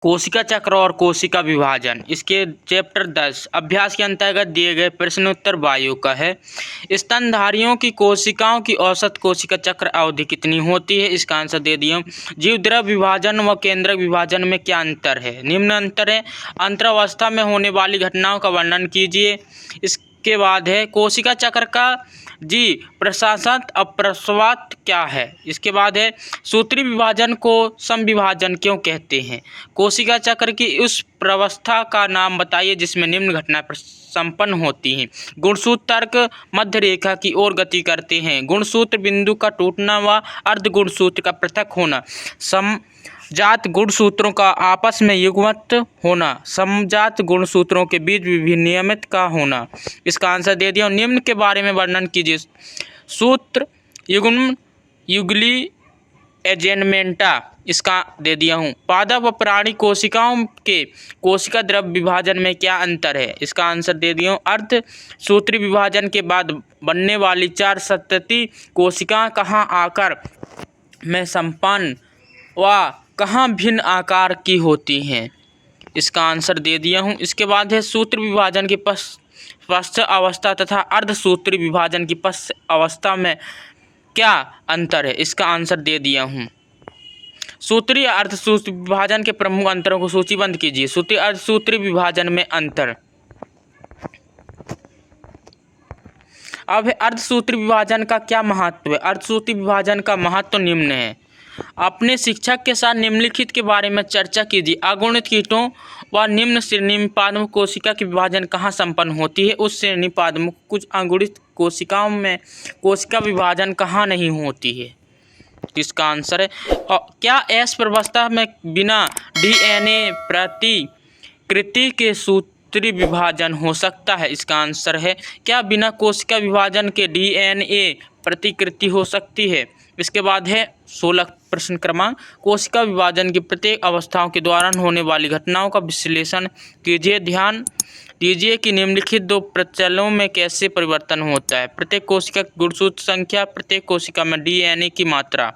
कोशिका चक्र और कोशिका विभाजन, इसके चैप्टर 10 अभ्यास के अंतर्गत दिए गए प्रश्न उत्तर वायु का है। स्तनधारियों की कोशिकाओं की औसत कोशिका चक्र अवधि कितनी होती है? इसका आंसर दे दिया। जीवद्रव्य विभाजन व केंद्रक विभाजन में क्या अंतर है? निम्न अंतर है। अंतरावस्था में होने वाली घटनाओं का वर्णन कीजिए। इसके बाद है कोशिका चक्र का प्रशासन अप्रसवात क्या है? इसके बाद है सूत्री विभाजन को समविभाजन क्यों कहते हैं? कोशिका चक्र की उस प्रवस्था का नाम बताइए जिसमें निम्न घटना संपन्न होती हैं। गुणसूत्र तर्क मध्य रेखा की ओर गति करते हैं। गुणसूत्र बिंदु का टूटना व अर्ध गुणसूत्र का पृथक होना। समजात गुणसूत्रों का आपस में युग्मत होना। समजात गुणसूत्रों के बीच विनियमित का होना। इसका आंसर दे दिया। निम्न के बारे में वर्णन कीजिए। सूत्र युग्म युगली एजेनमेंटा, इसका दे दिया हूँ। पादप व प्राणी कोशिकाओं के कोशिका द्रव्य विभाजन में क्या अंतर है? इसका आंसर दे दिया हूँ। अर्ध सूत्री विभाजन के बाद बनने वाली 4 सतती कोशिकाएं कहाँ आकार में संपन्न व कहाँ भिन्न आकार की होती हैं? इसका आंसर दे दिया हूँ। इसके बाद है सूत्र विभाजन की पश्च अवस्था तथा अर्धसूत्री विभाजन की पश्च अवस्था में क्या अंतर है? इसका आंसर दे दिया हूँ। सूत्री अर्धसूत्री विभाजन के प्रमुख अंतरों को सूचीबद्ध कीजिए। सूत्री अर्धसूत्री विभाजन में अंतर। अब है अर्धसूत्री विभाजन का क्या महत्व है? अर्धसूत्री विभाजन का महत्व निम्न है। अपने शिक्षक के साथ निम्नलिखित के बारे में चर्चा कीजिए। अगुणित कीटों व निम्न श्रेणी में पादप कोशिका की विभाजन कहाँ संपन्न होती है? उस श्रेणी पादप कुछ अगुणित कोशिकाओं में कोशिका विभाजन कहाँ नहीं होती है? इसका आंसर है। और क्या एस प्रवस्था में बिना डीएनए प्रतिकृति के सूत्री विभाजन हो सकता है? इसका आंसर है। क्या बिना कोशिका विभाजन के डीएनए प्रतिकृति हो सकती है? इसके बाद है 16 प्रश्न क्रमांक। कोशिका विभाजन की प्रत्येक अवस्थाओं के दौरान होने वाली घटनाओं का विश्लेषण कीजिए। ध्यान दीजिए कि निम्नलिखित 2 प्रचलों में कैसे परिवर्तन होता है। प्रत्येक कोशिका की गुणसूत्र संख्या, प्रत्येक कोशिका में डीएनए की मात्रा।